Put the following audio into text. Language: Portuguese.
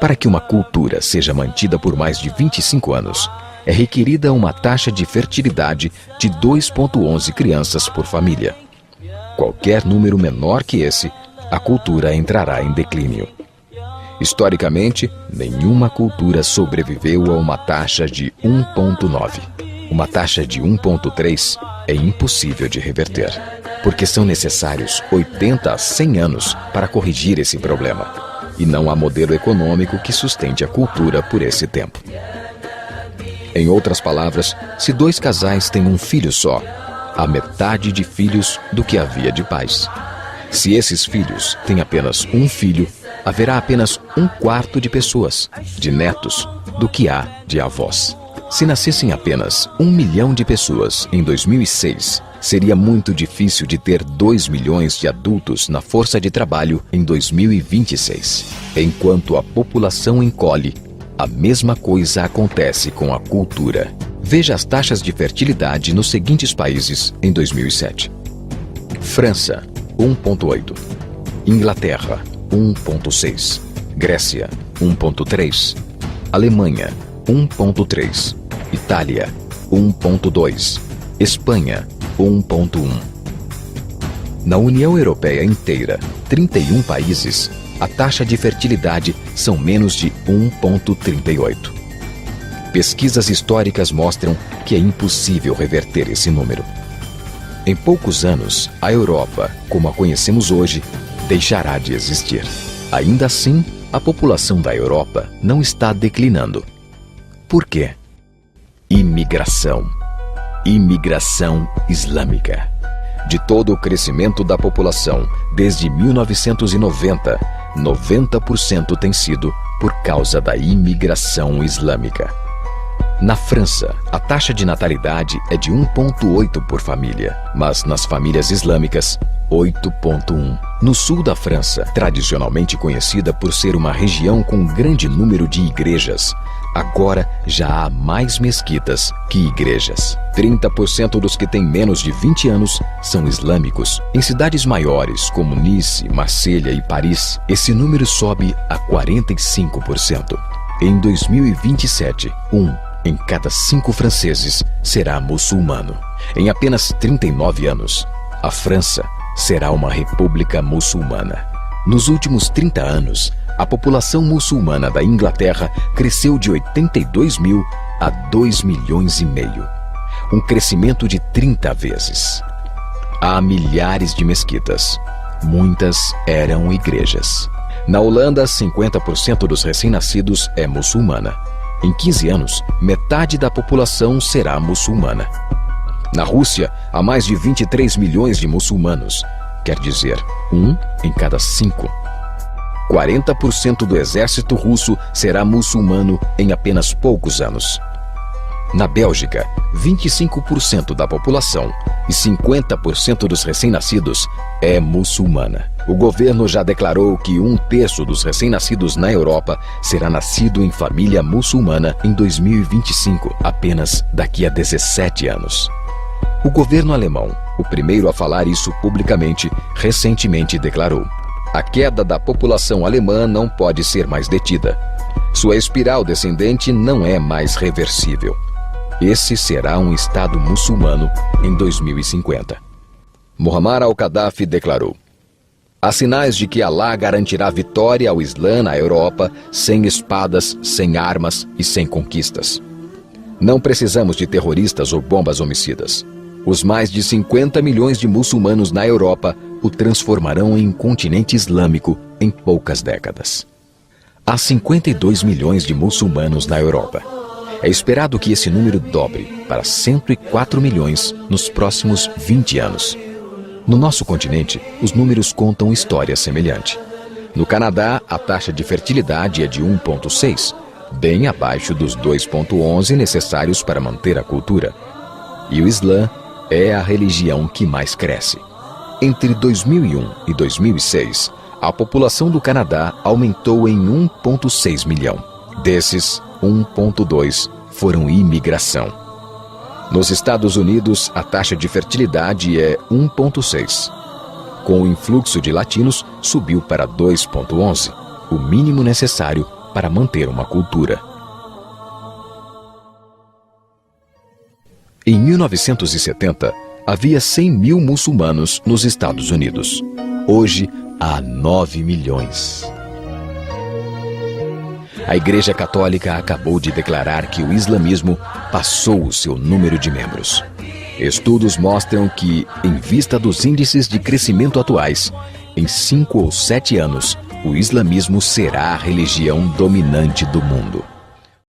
Para que uma cultura seja mantida por mais de 25 anos, é requerida uma taxa de fertilidade de 2,11 crianças por família. Qualquer número menor que esse, a cultura entrará em declínio. Historicamente, nenhuma cultura sobreviveu a uma taxa de 1,9. Uma taxa de 1,3 é impossível de reverter, porque são necessários 80 a 100 anos para corrigir esse problema, e não há modelo econômico que sustente a cultura por esse tempo. Em outras palavras, se dois casais têm um filho só, há metade de filhos do que havia de pais. Se esses filhos têm apenas um filho, haverá apenas 1/4 de pessoas, de netos, do que há de avós. Se nascessem apenas 1 milhão de pessoas em 2006, seria muito difícil de ter 2 milhões de adultos na força de trabalho em 2026. Enquanto a população encolhe, a mesma coisa acontece com a cultura. Veja as taxas de fertilidade nos seguintes países em 2007. França, 1,8. Inglaterra, 1,6. Grécia, 1,3. Alemanha, 1,3. Itália, 1,2. Espanha, 1,1. Na União Europeia inteira, 31 países, a taxa de fertilidade são menos de 1,38. Pesquisas históricas mostram que é impossível reverter esse número. Em poucos anos, a Europa, como a conhecemos hoje, deixará de existir. Ainda assim, a população da Europa não está declinando. Por quê? Imigração. Imigração islâmica. De todo o crescimento da população, desde 1990, 90% tem sido por causa da imigração islâmica. Na França, a taxa de natalidade é de 1,8 por família, mas nas famílias islâmicas, 8,1. No sul da França, tradicionalmente conhecida por ser uma região com um grande número de igrejas, agora já há mais mesquitas que igrejas. 30% dos que têm menos de 20 anos são islâmicos. Em cidades maiores, como Nice, Marselha e Paris, esse número sobe a 45%. Em 2027, em cada 5 franceses será muçulmano. Em apenas 39 anos, a França será uma república muçulmana. Nos últimos 30 anos, a população muçulmana da Inglaterra cresceu de 82 mil a 2 milhões e meio. Um crescimento de 30 vezes. Há milhares de mesquitas. Muitas eram igrejas. Na Holanda, 50% dos recém-nascidos é muçulmana. Em 15 anos, metade da população será muçulmana. Na Rússia, há mais de 23 milhões de muçulmanos. Quer dizer, 1 em cada 5. 40% do exército russo será muçulmano em apenas poucos anos. Na Bélgica, 25% da população e 50% dos recém-nascidos é muçulmana. O governo já declarou que 1/3 dos recém-nascidos na Europa será nascido em família muçulmana em 2025, apenas daqui a 17 anos. O governo alemão, o primeiro a falar isso publicamente, recentemente declarou: a queda da população alemã não pode ser mais detida. Sua espiral descendente não é mais reversível. Esse será um Estado muçulmano em 2050. Muammar al-Gaddafi declarou: há sinais de que Alá garantirá vitória ao Islã na Europa sem espadas, sem armas e sem conquistas. Não precisamos de terroristas ou bombas homicidas. Os mais de 50 milhões de muçulmanos na Europa o transformarão em um continente islâmico em poucas décadas. Há 52 milhões de muçulmanos na Europa. É esperado que esse número dobre para 104 milhões nos próximos 20 anos. No nosso continente, os números contam história semelhante. No Canadá, a taxa de fertilidade é de 1,6, bem abaixo dos 2,11 necessários para manter a cultura. E o Islã é a religião que mais cresce. Entre 2001 e 2006, a população do Canadá aumentou em 1,6 milhão. Desses, 1,2 foram imigração. Nos Estados Unidos, a taxa de fertilidade é 1,6. Com o influxo de latinos, subiu para 2,11, o mínimo necessário para manter uma cultura. Em 1970, havia 100 mil muçulmanos nos Estados Unidos. Hoje, há 9 milhões. A Igreja Católica acabou de declarar que o islamismo passou o seu número de membros. Estudos mostram que, em vista dos índices de crescimento atuais, em 5 ou 7 anos, o islamismo será a religião dominante do mundo.